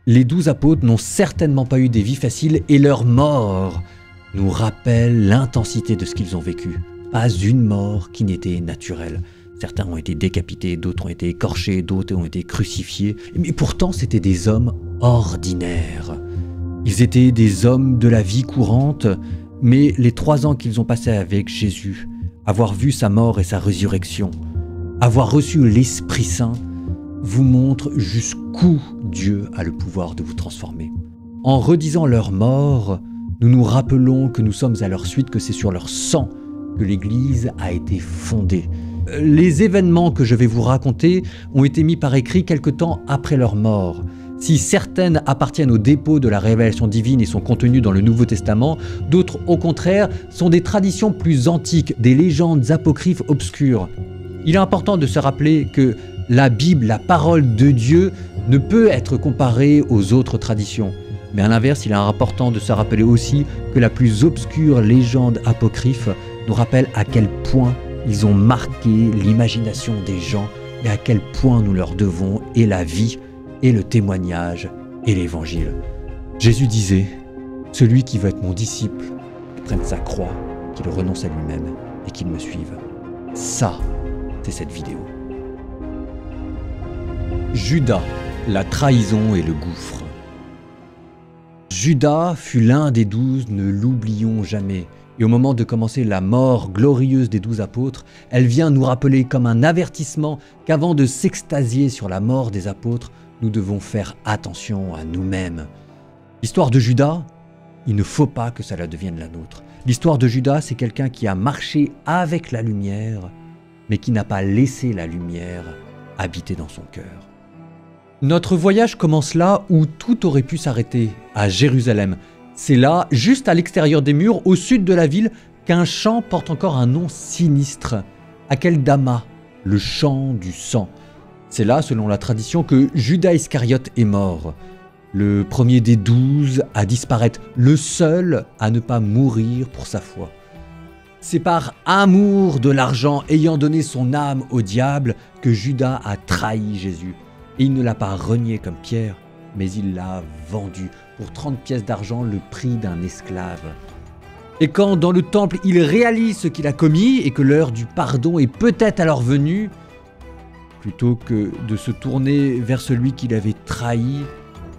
Les 12 apôtres n'ont certainement pas eu des vies faciles et leur mort nous rappelle l'intensité de ce qu'ils ont vécu. Pas une mort qui n'était naturelle. Certains ont été décapités, d'autres ont été écorchés, d'autres ont été crucifiés. Mais pourtant, c'étaient des hommes ordinaires. Ils étaient des hommes de la vie courante, mais les 3 ans qu'ils ont passés avec Jésus, avoir vu sa mort et sa résurrection, avoir reçu l'Esprit Saint, vous montre jusqu'où Dieu a le pouvoir de vous transformer. En redisant leur mort, nous nous rappelons que nous sommes à leur suite, que c'est sur leur sang que l'Église a été fondée. Les événements que je vais vous raconter ont été mis par écrit quelque temps après leur mort. Si certaines appartiennent au dépôt de la révélation divine et sont contenues dans le Nouveau Testament, d'autres, au contraire, sont des traditions plus antiques, des légendes apocryphes obscures. Il est important de se rappeler que la Bible, la parole de Dieu, ne peut être comparée aux autres traditions. Mais à l'inverse, il est important de se rappeler aussi que la plus obscure légende apocryphe nous rappelle à quel point ils ont marqué l'imagination des gens et à quel point nous leur devons et la vie, et le témoignage, et l'évangile. Jésus disait, « Celui qui veut être mon disciple, qu'il prenne sa croix, qu'il renonce à lui-même et qu'il me suive. » Ça, c'est cette vidéo. Judas, la trahison et le gouffre. Judas fut l'un des 12, ne l'oublions jamais. Et au moment de commencer la mort glorieuse des 12 apôtres, elle vient nous rappeler comme un avertissement qu'avant de s'extasier sur la mort des apôtres, nous devons faire attention à nous-mêmes. L'histoire de Judas, il ne faut pas que cela devienne la nôtre. L'histoire de Judas, c'est quelqu'un qui a marché avec la lumière, mais qui n'a pas laissé la lumière habiter dans son cœur. Notre voyage commence là où tout aurait pu s'arrêter, à Jérusalem. C'est là, juste à l'extérieur des murs, au sud de la ville, qu'un champ porte encore un nom sinistre. Akeldama, le champ du sang. C'est là, selon la tradition, que Judas Iscariote est mort. Le premier des 12 à disparaître, le seul à ne pas mourir pour sa foi. C'est par amour de l'argent ayant donné son âme au diable que Judas a trahi Jésus. Et il ne l'a pas renié comme Pierre, mais il l'a vendu pour 30 pièces d'argent, le prix d'un esclave. Et quand dans le temple il réalise ce qu'il a commis et que l'heure du pardon est peut-être alors venue, plutôt que de se tourner vers celui qu'il avait trahi,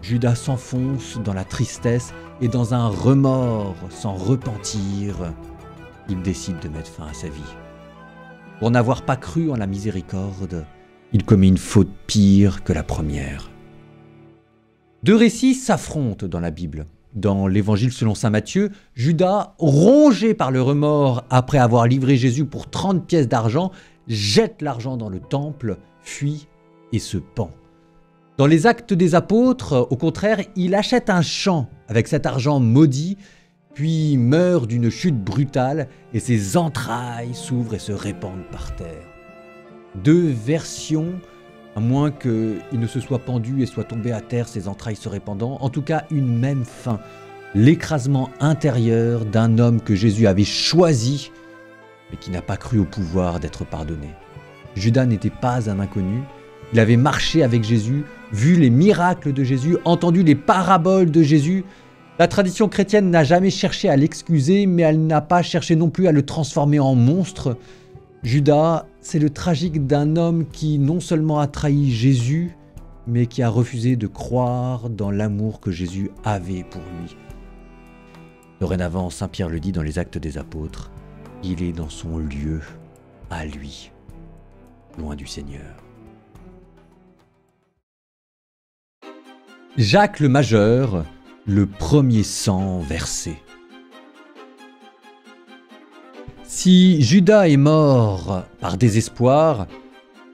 Judas s'enfonce dans la tristesse et dans un remords sans repentir, il décide de mettre fin à sa vie. Pour n'avoir pas cru en la miséricorde, il commet une faute pire que la première. 2 récits s'affrontent dans la Bible. Dans l'Évangile selon saint Matthieu, Judas, rongé par le remords après avoir livré Jésus pour 30 pièces d'argent, jette l'argent dans le temple, fuit et se pend. Dans les Actes des Apôtres, au contraire, il achète un champ avec cet argent maudit, puis meurt d'une chute brutale et ses entrailles s'ouvrent et se répandent par terre. 2 versions, à moins qu'il ne se soit pendu et soit tombé à terre, ses entrailles se répandant. En tout cas, une même fin. L'écrasement intérieur d'un homme que Jésus avait choisi, mais qui n'a pas cru au pouvoir d'être pardonné. Judas n'était pas un inconnu. Il avait marché avec Jésus, vu les miracles de Jésus, entendu les paraboles de Jésus. La tradition chrétienne n'a jamais cherché à l'excuser, mais elle n'a pas cherché non plus à le transformer en monstre. Judas, c'est le tragique d'un homme qui non seulement a trahi Jésus, mais qui a refusé de croire dans l'amour que Jésus avait pour lui. Dorénavant, saint Pierre le dit dans les Actes des Apôtres, il est dans son lieu, à lui, loin du Seigneur. Jacques le Majeur, le premier sang versé. Si Judas est mort par désespoir,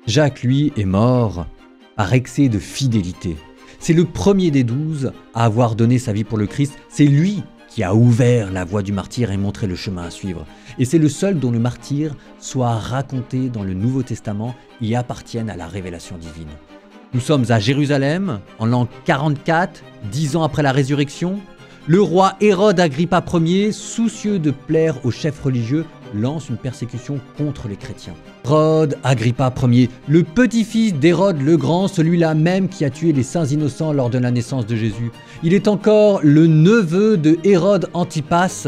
Jacques, lui, est mort par excès de fidélité. C'est le premier des 12 à avoir donné sa vie pour le Christ. C'est lui qui a ouvert la voie du martyr et montré le chemin à suivre. Et c'est le seul dont le martyr soit raconté dans le Nouveau Testament et appartienne à la révélation divine. Nous sommes à Jérusalem, en l'an 44, 10 ans après la résurrection. Le roi Hérode Agrippa Ier, soucieux de plaire aux chefs religieux, lance une persécution contre les chrétiens. Hérode Agrippa Ier, le petit-fils d'Hérode le Grand, celui-là même qui a tué les saints innocents lors de la naissance de Jésus. Il est encore le neveu de Hérode Antipas,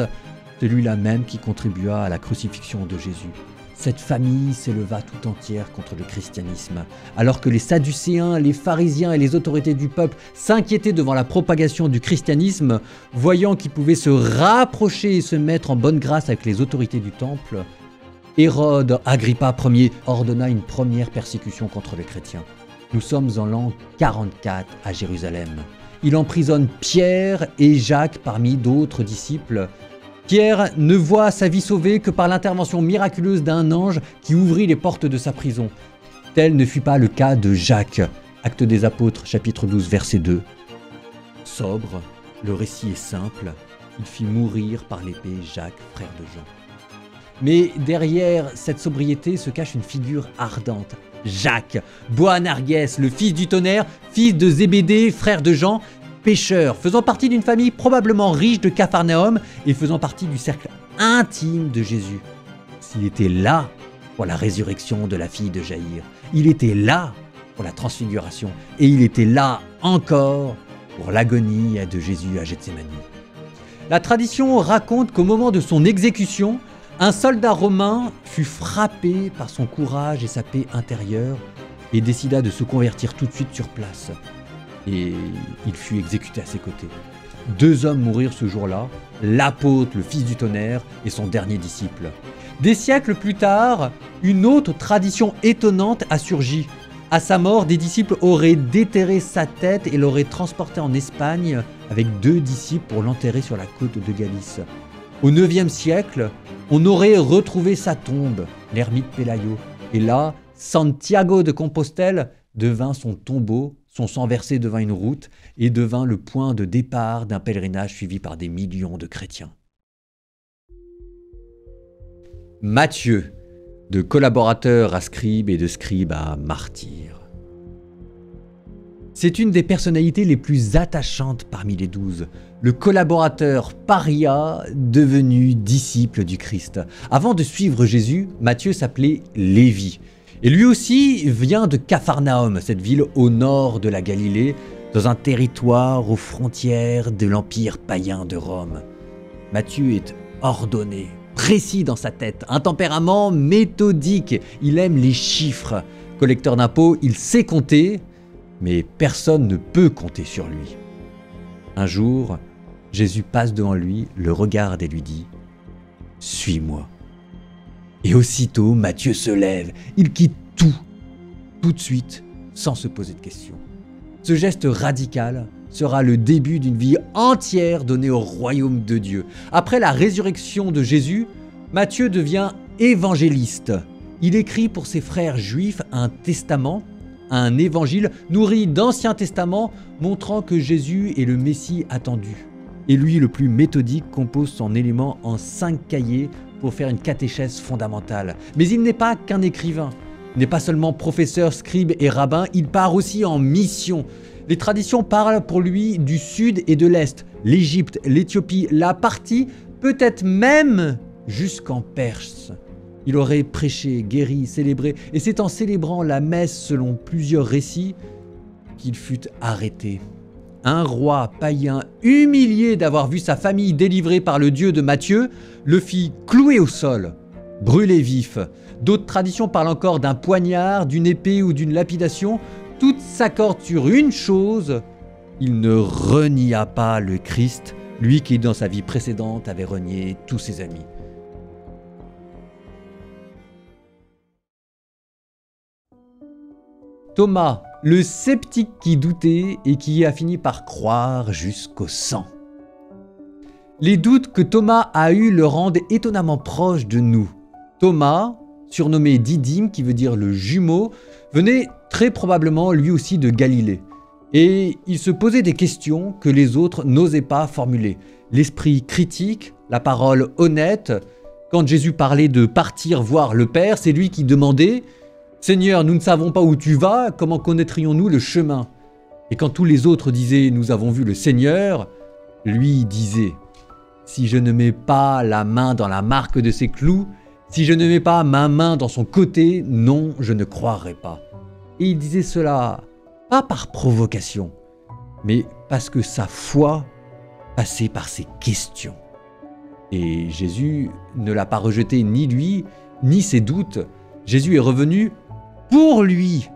celui-là même qui contribua à la crucifixion de Jésus. Cette famille s'éleva tout entière contre le christianisme, alors que les Sadducéens, les pharisiens et les autorités du peuple s'inquiétaient devant la propagation du christianisme, voyant qu'ils pouvaient se rapprocher et se mettre en bonne grâce avec les autorités du temple. Hérode Agrippa Ier ordonna une première persécution contre les chrétiens. Nous sommes en l'an 44 à Jérusalem. Il emprisonne Pierre et Jacques parmi d'autres disciples. Pierre ne voit sa vie sauvée que par l'intervention miraculeuse d'un ange qui ouvrit les portes de sa prison. Tel ne fut pas le cas de Jacques. Actes des Apôtres, chapitre 12, verset 2. Sobre, le récit est simple. Il fit mourir par l'épée Jacques, frère de Jean. Mais derrière cette sobriété se cache une figure ardente. Jacques, Boanerges, le fils du tonnerre, fils de Zébédée, frère de Jean, pêcheur, faisant partie d'une famille probablement riche de Capharnaüm et faisant partie du cercle intime de Jésus. S'il était là pour la résurrection de la fille de Jaïr, il était là pour la transfiguration et il était là encore pour l'agonie de Jésus à Gethsémani. La tradition raconte qu'au moment de son exécution, un soldat romain fut frappé par son courage et sa paix intérieure et décida de se convertir tout de suite sur place. Et il fut exécuté à ses côtés. 2 hommes mourirent ce jour-là, l'apôtre, le fils du tonnerre, et son dernier disciple. Des siècles plus tard, une autre tradition étonnante a surgi. À sa mort, des disciples auraient déterré sa tête et l'auraient transporté en Espagne avec 2 disciples pour l'enterrer sur la côte de Galice. Au IXe siècle, on aurait retrouvé sa tombe, l'ermite Pelayo. Et là, Santiago de Compostelle devint son tombeau, son sang versé devint une route et devint le point de départ d'un pèlerinage suivi par des millions de chrétiens. Matthieu, de collaborateur à scribe et de scribe à martyr. C'est une des personnalités les plus attachantes parmi les 12, le collaborateur paria devenu disciple du Christ. Avant de suivre Jésus, Matthieu s'appelait Lévi. Et lui aussi vient de Capharnaüm, cette ville au nord de la Galilée, dans un territoire aux frontières de l'empire païen de Rome. Matthieu est ordonné, précis dans sa tête, un tempérament méthodique, il aime les chiffres. Collecteur d'impôts, il sait compter, mais personne ne peut compter sur lui. Un jour, Jésus passe devant lui, le regarde et lui dit « Suis-moi ». Et aussitôt, Matthieu se lève, il quitte tout de suite, sans se poser de questions. Ce geste radical sera le début d'une vie entière donnée au royaume de Dieu. Après la résurrection de Jésus, Matthieu devient évangéliste. Il écrit pour ses frères juifs un testament, un évangile nourri d'Ancien Testament montrant que Jésus est le Messie attendu. Et lui, le plus méthodique, compose son élément en 5 cahiers pour faire une catéchèse fondamentale. Mais il n'est pas qu'un écrivain. Il n'est pas seulement professeur, scribe et rabbin, il part aussi en mission. Les traditions parlent pour lui du sud et de l'est, l'Égypte, l'Éthiopie, la partie, peut-être même jusqu'en Perse. Il aurait prêché, guéri, célébré, et c'est en célébrant la messe selon plusieurs récits qu'il fut arrêté. Un roi païen humilié d'avoir vu sa famille délivrée par le Dieu de Matthieu le fit clouer au sol, brûler vif. D'autres traditions parlent encore d'un poignard, d'une épée ou d'une lapidation. Toutes s'accordent sur une chose, il ne renia pas le Christ, lui qui dans sa vie précédente avait renié tous ses amis. Thomas, le sceptique qui doutait et qui a fini par croire jusqu'au sang. Les doutes que Thomas a eus le rendent étonnamment proche de nous. Thomas, surnommé Didyme, qui veut dire le jumeau, venait très probablement lui aussi de Galilée. Et il se posait des questions que les autres n'osaient pas formuler. L'esprit critique, la parole honnête. Quand Jésus parlait de partir voir le Père, c'est lui qui demandait « Seigneur, nous ne savons pas où tu vas, comment connaîtrions-nous le chemin ?» Et quand tous les autres disaient « Nous avons vu le Seigneur », lui disait « Si je ne mets pas la main dans la marque de ses clous Si je ne mets pas ma main dans son côté, non, je ne croirai pas. Et il disait cela pas par provocation, mais parce que sa foi passait par ses questions. Et Jésus ne l'a pas rejeté ni lui, ni ses doutes. Jésus est revenu pour lui.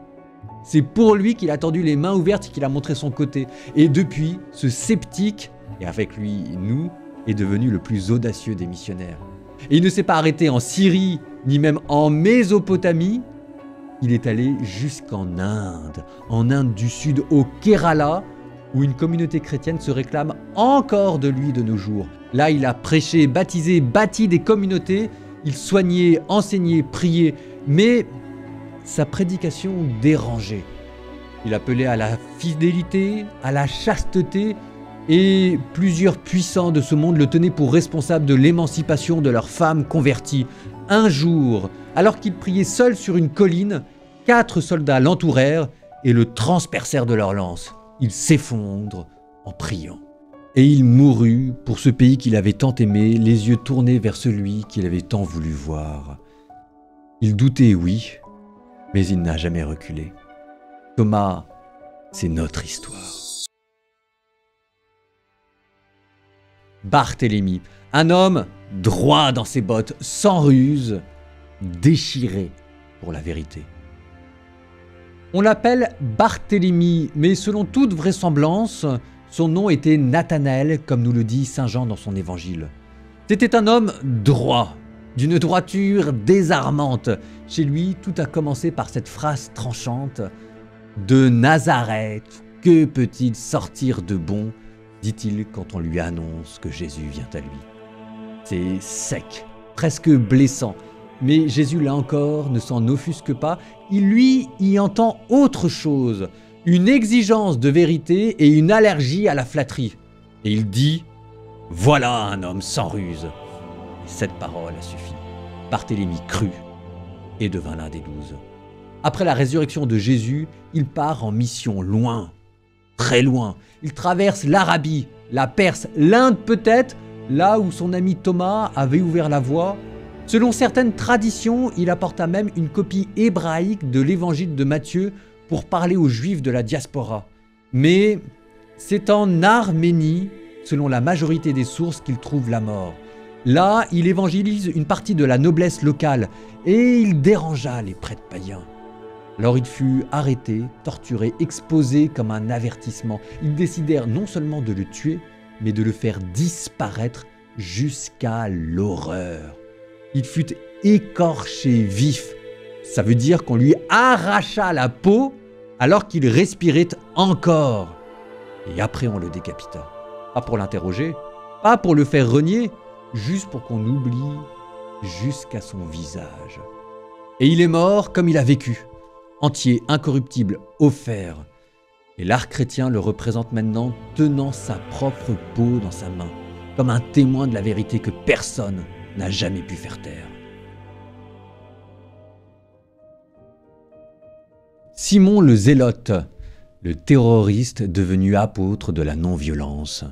C'est pour lui qu'il a tendu les mains ouvertes et qu'il a montré son côté. Et depuis, ce sceptique, et avec lui nous, est devenu le plus audacieux des missionnaires. Et il ne s'est pas arrêté en Syrie, ni même en Mésopotamie. Il est allé jusqu'en Inde du Sud, au Kerala, où une communauté chrétienne se réclame encore de lui de nos jours. Là, il a prêché, baptisé, bâti des communautés, il soignait, enseignait, priait, mais sa prédication dérangeait. Il appelait à la fidélité, à la chasteté, et plusieurs puissants de ce monde le tenaient pour responsable de l'émancipation de leurs femmes converties. Un jour, alors qu'il priait seul sur une colline, 4 soldats l'entourèrent et le transpercèrent de leurs lances. Il s'effondre en priant. Et il mourut pour ce pays qu'il avait tant aimé, les yeux tournés vers celui qu'il avait tant voulu voir. Il doutait, oui, mais il n'a jamais reculé. Thomas, c'est notre histoire. Barthélemy, un homme droit dans ses bottes, sans ruse, déchiré pour la vérité. On l'appelle Barthélemy, mais selon toute vraisemblance, son nom était Nathanaël, comme nous le dit Saint Jean dans son évangile. C'était un homme droit, d'une droiture désarmante. Chez lui, tout a commencé par cette phrase tranchante « De Nazareth, que peut-il sortir de bon ?» dit-il quand on lui annonce que Jésus vient à lui. C'est sec, presque blessant, mais Jésus, là encore, ne s'en offusque pas. Il lui y entend autre chose, une exigence de vérité et une allergie à la flatterie. Et il dit « Voilà un homme sans ruse !» Et cette parole a suffi. Barthélemy crut et devint l'un des 12. Après la résurrection de Jésus, il part en mission loin, très loin. Il traverse l'Arabie, la Perse, l'Inde peut-être, là où son ami Thomas avait ouvert la voie. Selon certaines traditions, il apporta même une copie hébraïque de l'évangile de Matthieu pour parler aux Juifs de la diaspora. Mais c'est en Arménie, selon la majorité des sources, qu'il trouve la mort. Là, il évangélise une partie de la noblesse locale et il dérangea les prêtres païens. Alors il fut arrêté, torturé, exposé comme un avertissement. Ils décidèrent non seulement de le tuer, mais de le faire disparaître jusqu'à l'horreur. Il fut écorché vif. Ça veut dire qu'on lui arracha la peau alors qu'il respirait encore. Et après on le décapita. Pas pour l'interroger, pas pour le faire renier, juste pour qu'on oublie jusqu'à son visage. Et il est mort comme il a vécu. Entier, incorruptible, offert. Et l'art chrétien le représente maintenant tenant sa propre peau dans sa main, comme un témoin de la vérité que personne n'a jamais pu faire taire. Simon le Zélote, le terroriste devenu apôtre de la non-violence.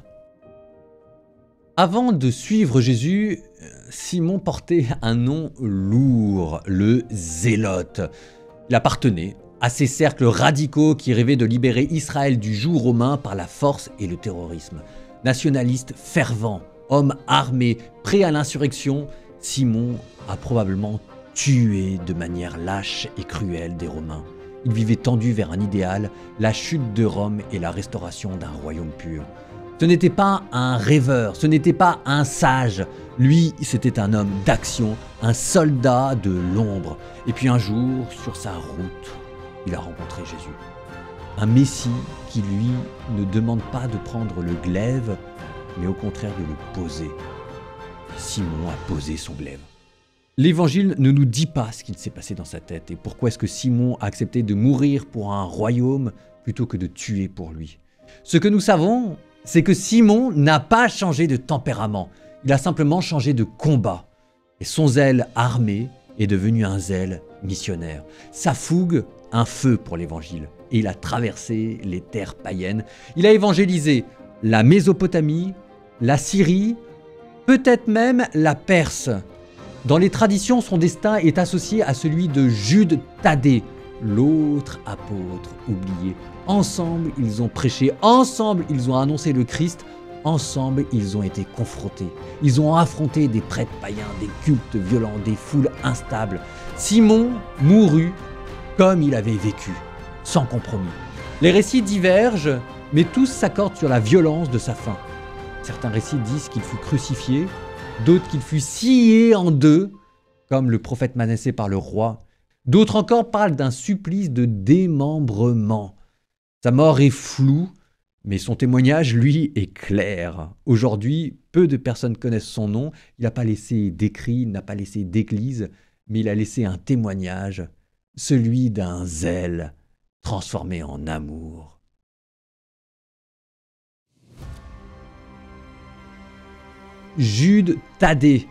Avant de suivre Jésus, Simon portait un nom lourd, le Zélote. Il appartenait à ces cercles radicaux qui rêvaient de libérer Israël du joug romain par la force et le terrorisme. Nationaliste fervent, homme armé, prêt à l'insurrection, Simon a probablement tué de manière lâche et cruelle des Romains. Il vivait tendu vers un idéal, la chute de Rome et la restauration d'un royaume pur. Ce n'était pas un rêveur, ce n'était pas un sage. Lui, c'était un homme d'action, un soldat de l'ombre. Et puis un jour, sur sa route, il a rencontré Jésus. Un Messie qui, lui, ne demande pas de prendre le glaive, mais au contraire de le poser. Simon a posé son glaive. L'Évangile ne nous dit pas ce qu'il s'est passé dans sa tête et pourquoi est-ce que Simon a accepté de mourir pour un royaume plutôt que de tuer pour lui. Ce que nous savons, c'est que Simon n'a pas changé de tempérament, il a simplement changé de combat. Et son zèle armé est devenu un zèle missionnaire. Sa fougue, un feu pour l'Évangile. Et il a traversé les terres païennes. Il a évangélisé la Mésopotamie, la Syrie, peut-être même la Perse. Dans les traditions, son destin est associé à celui de Jude Thaddée, l'autre apôtre oublié. Ensemble, ils ont prêché, ensemble, ils ont annoncé le Christ, ensemble, ils ont été confrontés. Ils ont affronté des prêtres païens, des cultes violents, des foules instables. Simon mourut comme il avait vécu, sans compromis. Les récits divergent, mais tous s'accordent sur la violence de sa fin. Certains récits disent qu'il fut crucifié, d'autres qu'il fut scié en deux, comme le prophète Manassé par le roi. D'autres encore parlent d'un supplice de démembrement. Sa mort est floue, mais son témoignage, lui, est clair. Aujourd'hui, peu de personnes connaissent son nom. Il n'a pas laissé d'écrit, il n'a pas laissé d'église, mais il a laissé un témoignage, celui d'un zèle transformé en amour. Jude Thaddée,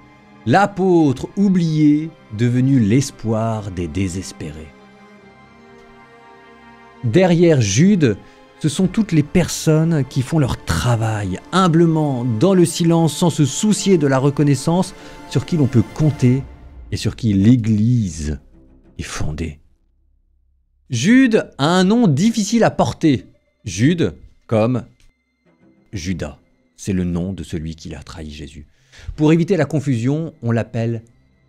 l'apôtre oublié, devenu l'espoir des désespérés. Derrière Jude, ce sont toutes les personnes qui font leur travail humblement, dans le silence, sans se soucier de la reconnaissance, sur qui l'on peut compter et sur qui l'Église est fondée. Jude a un nom difficile à porter. Jude comme Judas. C'est le nom de celui qui a trahi Jésus. Pour éviter la confusion, on l'appelle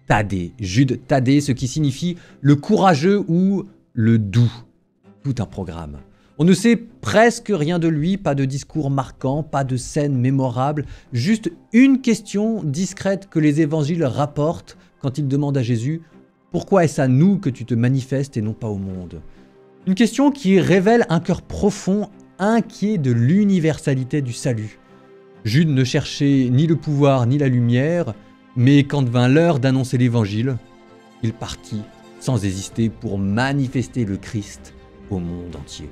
Thaddée. Jude Thaddée, ce qui signifie le courageux ou le doux. Tout un programme. On ne sait presque rien de lui, pas de discours marquant, pas de scène mémorable, juste une question discrète que les évangiles rapportent quand ils demandent à Jésus « Pourquoi est-ce à nous que tu te manifestes et non pas au monde ?» Une question qui révèle un cœur profond, inquiet de l'universalité du salut. Jude ne cherchait ni le pouvoir ni la lumière, mais quand vint l'heure d'annoncer l'évangile, il partit sans hésiter pour manifester le Christ au monde entier.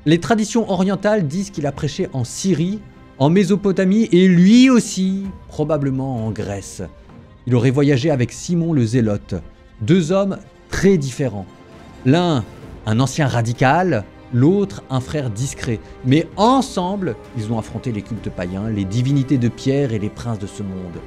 Les traditions orientales disent qu'il a prêché en Syrie, en Mésopotamie et lui aussi, probablement en Grèce. Il aurait voyagé avec Simon le Zélote, deux hommes très différents. L'un, un ancien radical, l'autre, un frère discret. Mais ensemble, ils ont affronté les cultes païens, les divinités de pierre et les princes de ce monde.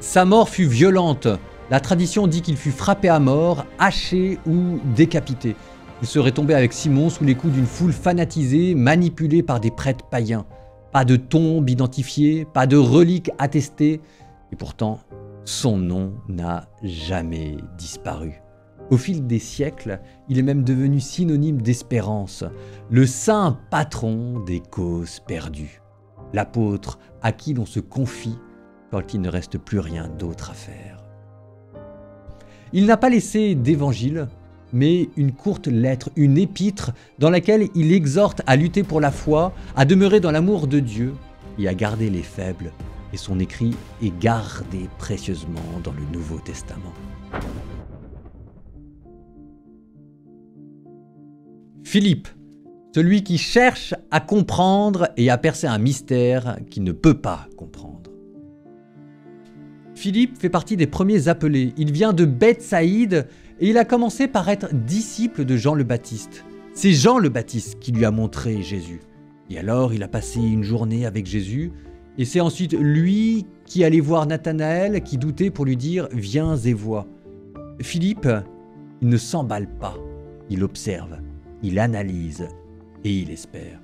Sa mort fut violente. La tradition dit qu'il fut frappé à mort, haché ou décapité. Il serait tombé avec Simon sous les coups d'une foule fanatisée, manipulée par des prêtres païens. Pas de tombe identifiée, pas de relique attestée. Et pourtant, son nom n'a jamais disparu. Au fil des siècles, il est même devenu synonyme d'espérance, le saint patron des causes perdues. L'apôtre à qui l'on se confie quand il ne reste plus rien d'autre à faire. Il n'a pas laissé d'évangile, mais une courte lettre, une épître dans laquelle il exhorte à lutter pour la foi, à demeurer dans l'amour de Dieu et à garder les faibles. Et son écrit est gardé précieusement dans le Nouveau Testament. Philippe, celui qui cherche à comprendre et à percer un mystère qu'il ne peut pas comprendre. Philippe fait partie des premiers appelés. Il vient de Bethsaïde et il a commencé par être disciple de Jean le Baptiste. C'est Jean le Baptiste qui lui a montré Jésus. Et alors il a passé une journée avec Jésus et c'est ensuite lui qui allait voir Nathanaël qui doutait pour lui dire « Viens et vois ». Philippe, il ne s'emballe pas, il observe, il analyse et il espère.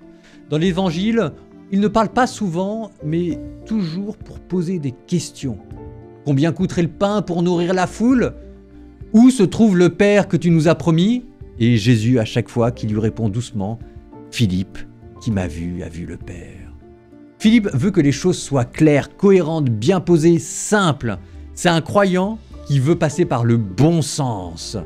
Dans l'Évangile, il ne parle pas souvent, mais toujours pour poser des questions. Combien coûterait le pain pour nourrir la foule ? Où se trouve le Père que tu nous as promis ? Et Jésus, à chaque fois, qui lui répond doucement, « Philippe, qui m'a vu, a vu le Père. » Philippe veut que les choses soient claires, cohérentes, bien posées, simples. C'est un croyant qui veut passer par le bon sens.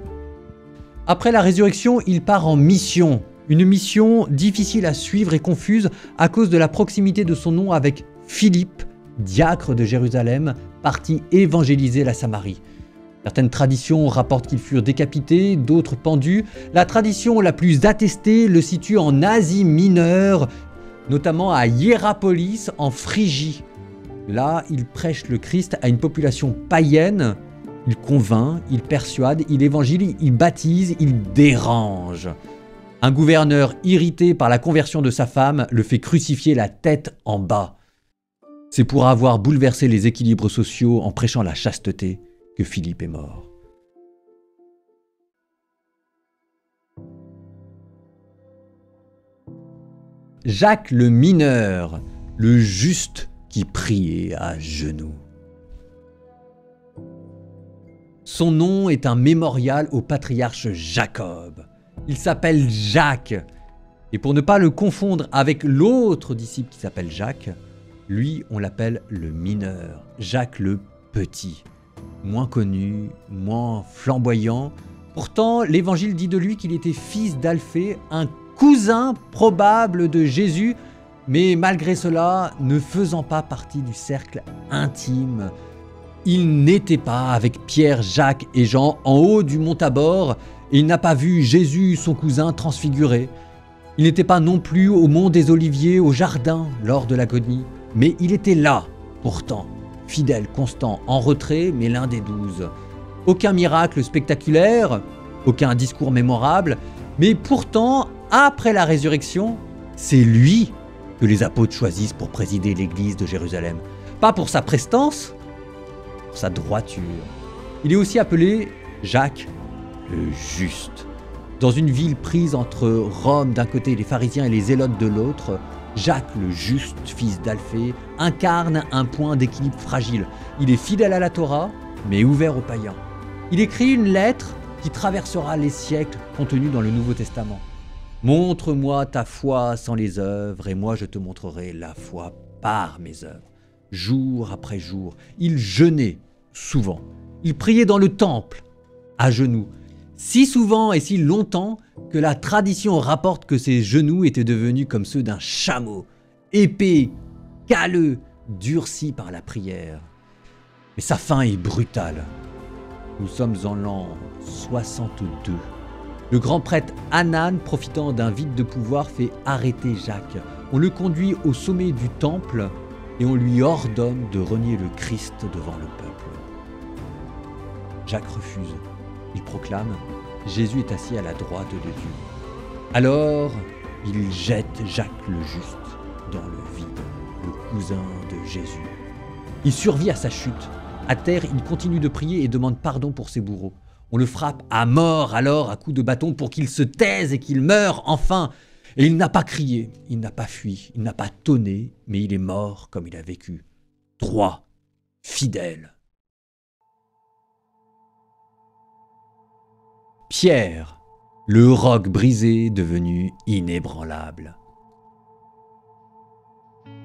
Après la résurrection, il part en mission. Une mission difficile à suivre et confuse à cause de la proximité de son nom avec Philippe, diacre de Jérusalem, parti évangéliser la Samarie. Certaines traditions rapportent qu'ils furent décapités, d'autres pendus. La tradition la plus attestée le situe en Asie mineure, notamment à Hiérapolis en Phrygie. Là, il prêche le Christ à une population païenne. Il convainc, il persuade, il évangélise, il baptise, il dérange. Un gouverneur irrité par la conversion de sa femme le fait crucifier la tête en bas. C'est pour avoir bouleversé les équilibres sociaux en prêchant la chasteté que Philippe est mort. Jacques le mineur, le juste qui priait à genoux. Son nom est un mémorial au patriarche Jacob. Il s'appelle Jacques. Et pour ne pas le confondre avec l'autre disciple qui s'appelle Jacques, lui, on l'appelle le mineur, Jacques le Petit. Moins connu, moins flamboyant. Pourtant, l'évangile dit de lui qu'il était fils d'Alphée, un cousin probable de Jésus, mais malgré cela, ne faisant pas partie du cercle intime. Il n'était pas avec Pierre, Jacques et Jean en haut du mont Tabor, et il n'a pas vu Jésus, son cousin, transfiguré. Il n'était pas non plus au mont des Oliviers, au jardin, lors de l'agonie, mais il était là, pourtant, fidèle, constant, en retrait, mais l'un des 12. Aucun miracle spectaculaire, aucun discours mémorable, mais pourtant, après la résurrection, c'est lui que les apôtres choisissent pour présider l'église de Jérusalem. Pas pour sa prestance, pour sa droiture. Il est aussi appelé Jacques le Juste. Dans une ville prise entre Rome d'un côté et les pharisiens et les zélotes de l'autre, Jacques le Juste, fils d'Alphée, incarne un point d'équilibre fragile. Il est fidèle à la Torah, mais ouvert aux païens. Il écrit une lettre qui traversera les siècles contenue dans le Nouveau Testament. « Montre-moi ta foi sans les œuvres, et moi je te montrerai la foi par mes œuvres. » Jour après jour, il jeûnait souvent. Il priait dans le temple, à genoux, si souvent et si longtemps que la tradition rapporte que ses genoux étaient devenus comme ceux d'un chameau, épais, calleux, durcis par la prière. Mais sa fin est brutale. Nous sommes en l'an 62. Le grand prêtre Hanan, profitant d'un vide de pouvoir, fait arrêter Jacques. On le conduit au sommet du temple et on lui ordonne de renier le Christ devant le peuple. Jacques refuse. Il proclame « Jésus est assis à la droite de Dieu ». Alors, il jette Jacques le Juste dans le vide, le cousin de Jésus. Il survit à sa chute. À terre, il continue de prier et demande pardon pour ses bourreaux. On le frappe à mort alors à coups de bâton pour qu'il se taise et qu'il meure enfin. Et il n'a pas crié, il n'a pas fui, il n'a pas tonné, mais il est mort comme il a vécu. Droit, fidèle. Pierre, le roc brisé devenu inébranlable.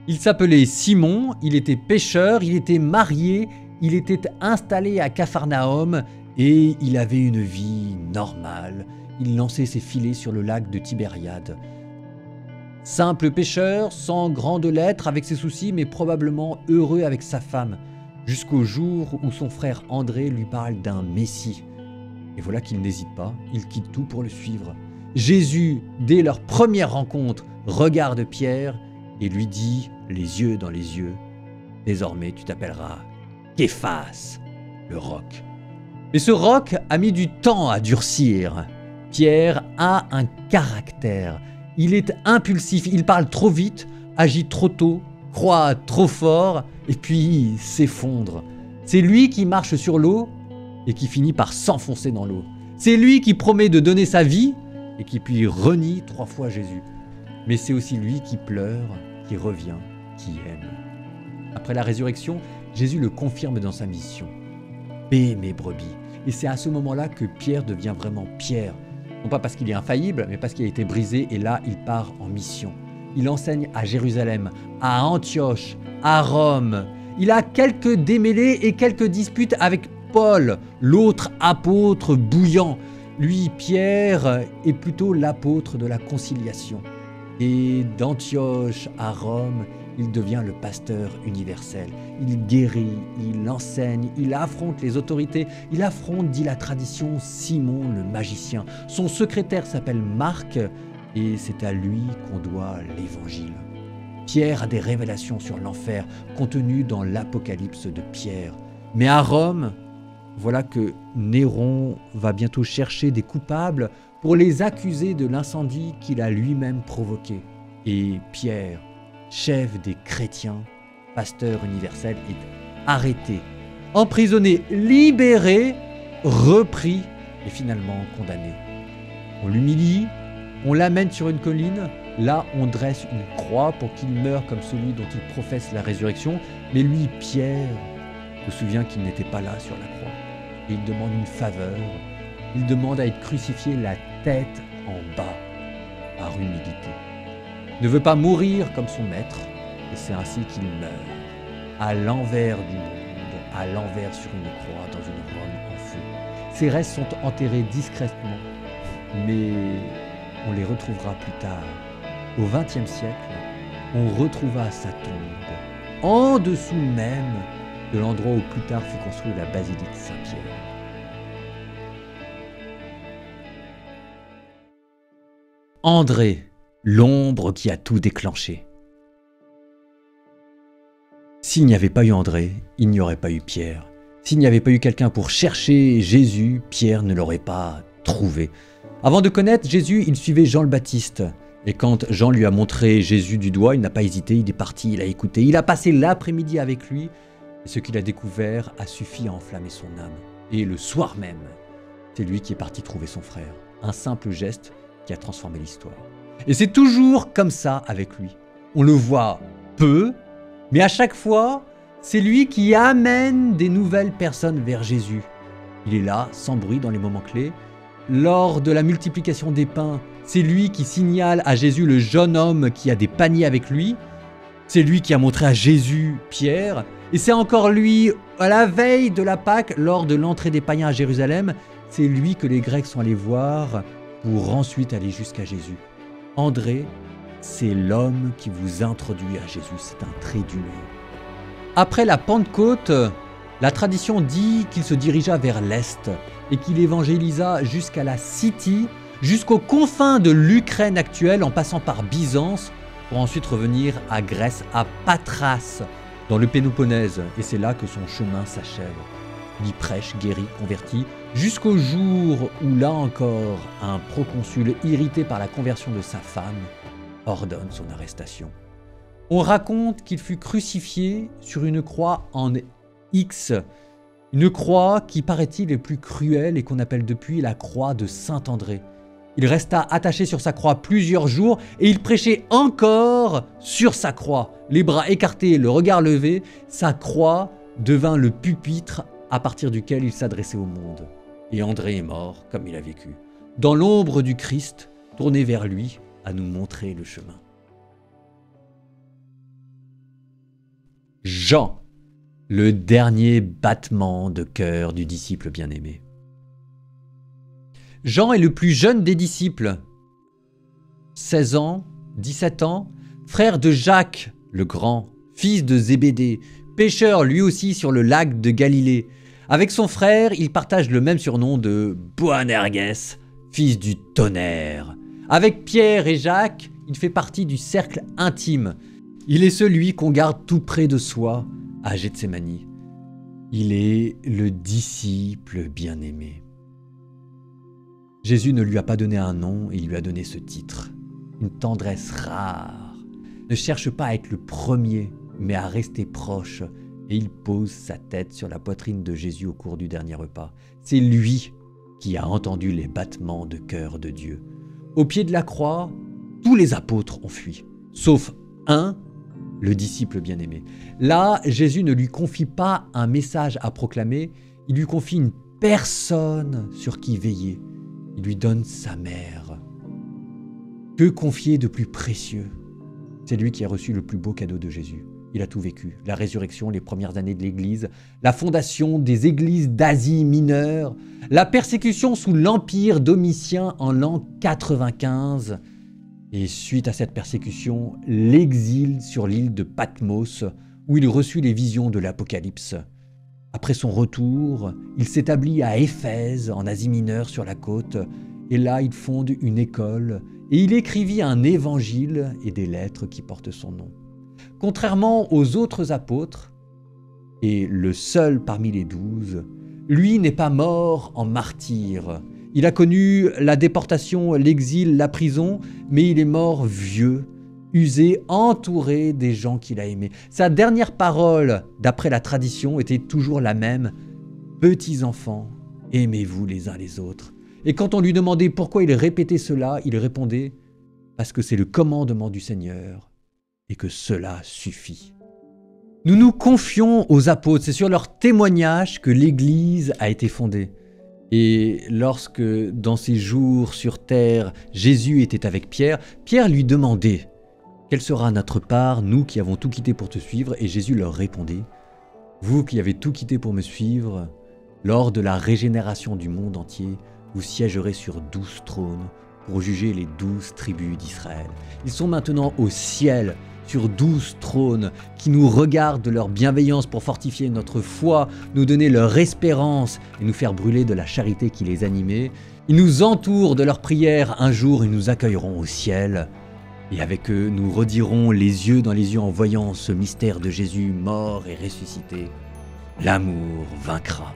Il s'appelait Simon, il était pêcheur, il était marié, il était installé à Capharnaüm et il avait une vie normale. Il lançait ses filets sur le lac de Tibériade. Simple pêcheur, sans grandes lettres, avec ses soucis, mais probablement heureux avec sa femme, jusqu'au jour où son frère André lui parle d'un Messie. Et voilà qu'il n'hésite pas, il quitte tout pour le suivre. Jésus, dès leur première rencontre, regarde Pierre et lui dit, les yeux dans les yeux, « Désormais tu t'appelleras Képhas, le roc. » Mais ce roc a mis du temps à durcir. Pierre a un caractère. Il est impulsif, il parle trop vite, agit trop tôt, croit trop fort et puis s'effondre. C'est lui qui marche sur l'eau et qui finit par s'enfoncer dans l'eau. C'est lui qui promet de donner sa vie et qui puis renie 3 fois Jésus. Mais c'est aussi lui qui pleure, qui revient, qui aime. Après la résurrection, Jésus le confirme dans sa mission. « Paix mes brebis ». Et c'est à ce moment-là que Pierre devient vraiment Pierre. Non pas parce qu'il est infaillible, mais parce qu'il a été brisé et là, il part en mission. Il enseigne à Jérusalem, à Antioche, à Rome. Il a quelques démêlés et quelques disputes avec Paul, l'autre apôtre bouillant. Lui, Pierre, est plutôt l'apôtre de la conciliation. Et d'Antioche à Rome, il devient le pasteur universel. Il guérit, il enseigne, il affronte les autorités, il affronte, dit la tradition, Simon le magicien. Son secrétaire s'appelle Marc et c'est à lui qu'on doit l'évangile. Pierre a des révélations sur l'enfer contenues dans l'Apocalypse de Pierre. Mais à Rome, voilà que Néron va bientôt chercher des coupables pour les accuser de l'incendie qu'il a lui-même provoqué. Et Pierre, chef des chrétiens, pasteur universel, est arrêté, emprisonné, libéré, repris et finalement condamné. On l'humilie, on l'amène sur une colline, là on dresse une croix pour qu'il meure comme celui dont il professe la résurrection, mais lui, Pierre, se souvient qu'il n'était pas là sur la croix. Et il demande une faveur, il demande à être crucifié la tête en bas, par humilité. Il ne veut pas mourir comme son maître, et c'est ainsi qu'il meurt, à l'envers du monde, à l'envers sur une croix dans une Rome en feu. Ses restes sont enterrés discrètement, mais on les retrouvera plus tard. Au XXe siècle, on retrouva sa tombe, en dessous même de l'endroit où plus tard fut construite la basilique Saint-Pierre. André, l'ombre qui a tout déclenché. S'il n'y avait pas eu André, il n'y aurait pas eu Pierre. S'il n'y avait pas eu quelqu'un pour chercher Jésus, Pierre ne l'aurait pas trouvé. Avant de connaître Jésus, il suivait Jean le Baptiste. Et quand Jean lui a montré Jésus du doigt, il n'a pas hésité, il est parti, il a écouté. Il a passé l'après-midi avec lui. Et ce qu'il a découvert a suffi à enflammer son âme. Et le soir même, c'est lui qui est parti trouver son frère. Un simple geste qui a transformé l'histoire. Et c'est toujours comme ça avec lui. On le voit peu, mais à chaque fois, c'est lui qui amène des nouvelles personnes vers Jésus. Il est là, sans bruit, dans les moments clés. Lors de la multiplication des pains, c'est lui qui signale à Jésus le jeune homme qui a des paniers avec lui. C'est lui qui a montré à Jésus Pierre. Et c'est encore lui, à la veille de la Pâque, lors de l'entrée des païens à Jérusalem, c'est lui que les Grecs sont allés voir pour ensuite aller jusqu'à Jésus. André, c'est l'homme qui vous introduit à Jésus, c'est un trait d'union. Après la Pentecôte, la tradition dit qu'il se dirigea vers l'Est et qu'il évangélisa jusqu'à la Scythie, jusqu'aux confins de l'Ukraine actuelle en passant par Byzance pour ensuite revenir à Grèce, à Patras, dans le Péloponnèse. Et c'est là que son chemin s'achève. Il y prêche, guérit, convertit, jusqu'au jour où, là encore, un proconsul irrité par la conversion de sa femme ordonne son arrestation. On raconte qu'il fut crucifié sur une croix en X, une croix qui paraît-il est plus cruelle et qu'on appelle depuis la croix de Saint-André. Il resta attaché sur sa croix plusieurs jours et il prêchait encore sur sa croix. Les bras écartés, le regard levé, sa croix devint le pupitre à partir duquel il s'adressait au monde. Et André est mort comme il a vécu, dans l'ombre du Christ, tourné vers lui à nous montrer le chemin. Jean, le dernier battement de cœur du disciple bien-aimé. Jean est le plus jeune des disciples, 16 ans, 17 ans, frère de Jacques le grand, fils de Zébédée, pêcheur lui aussi sur le lac de Galilée. Avec son frère, il partage le même surnom de Boanerges, fils du tonnerre. Avec Pierre et Jacques, il fait partie du cercle intime. Il est celui qu'on garde tout près de soi à Gethsémani. Il est le disciple bien-aimé. Jésus ne lui a pas donné un nom, il lui a donné ce titre. Une tendresse rare. Ne cherche pas à être le premier, mais à rester proche. Et il pose sa tête sur la poitrine de Jésus au cours du dernier repas. C'est lui qui a entendu les battements de cœur de Dieu. Au pied de la croix, tous les apôtres ont fui, sauf un, le disciple bien-aimé. Là, Jésus ne lui confie pas un message à proclamer, il lui confie une personne sur qui veiller. Il lui donne sa mère. Que confier de plus précieux? C'est lui qui a reçu le plus beau cadeau de Jésus. Il a tout vécu, la résurrection, les premières années de l'Église, la fondation des églises d'Asie mineure, la persécution sous l'Empire Domitien en l'an 95, et suite à cette persécution, l'exil sur l'île de Patmos, où il reçut les visions de l'Apocalypse. Après son retour, il s'établit à Éphèse, en Asie mineure, sur la côte, et là il fonde une école, et il écrivit un évangile et des lettres qui portent son nom. Contrairement aux autres apôtres, et le seul parmi les 12, lui n'est pas mort en martyr. Il a connu la déportation, l'exil, la prison, mais il est mort vieux, usé, entouré des gens qu'il a aimés. Sa dernière parole, d'après la tradition, était toujours la même. « Petits enfants, aimez-vous les uns les autres. » Et quand on lui demandait pourquoi il répétait cela, il répondait « Parce que c'est le commandement du Seigneur et que cela suffit. » Nous nous confions aux apôtres, c'est sur leur témoignage que l'Église a été fondée. Et lorsque, dans ces jours sur terre, Jésus était avec Pierre, Pierre lui demandait « Quelle sera notre part, nous qui avons tout quitté pour te suivre ?» Et Jésus leur répondait « Vous qui avez tout quitté pour me suivre, lors de la régénération du monde entier, vous siégerez sur 12 trônes pour juger les 12 tribus d'Israël. Ils sont maintenant au ciel, sur 12 trônes qui nous regardent de leur bienveillance pour fortifier notre foi, nous donner leur espérance et nous faire brûler de la charité qui les animait. Ils nous entourent de leurs prières, un jour ils nous accueilleront au ciel. Et avec eux, nous redirons les yeux dans les yeux en voyant ce mystère de Jésus mort et ressuscité. L'amour vaincra.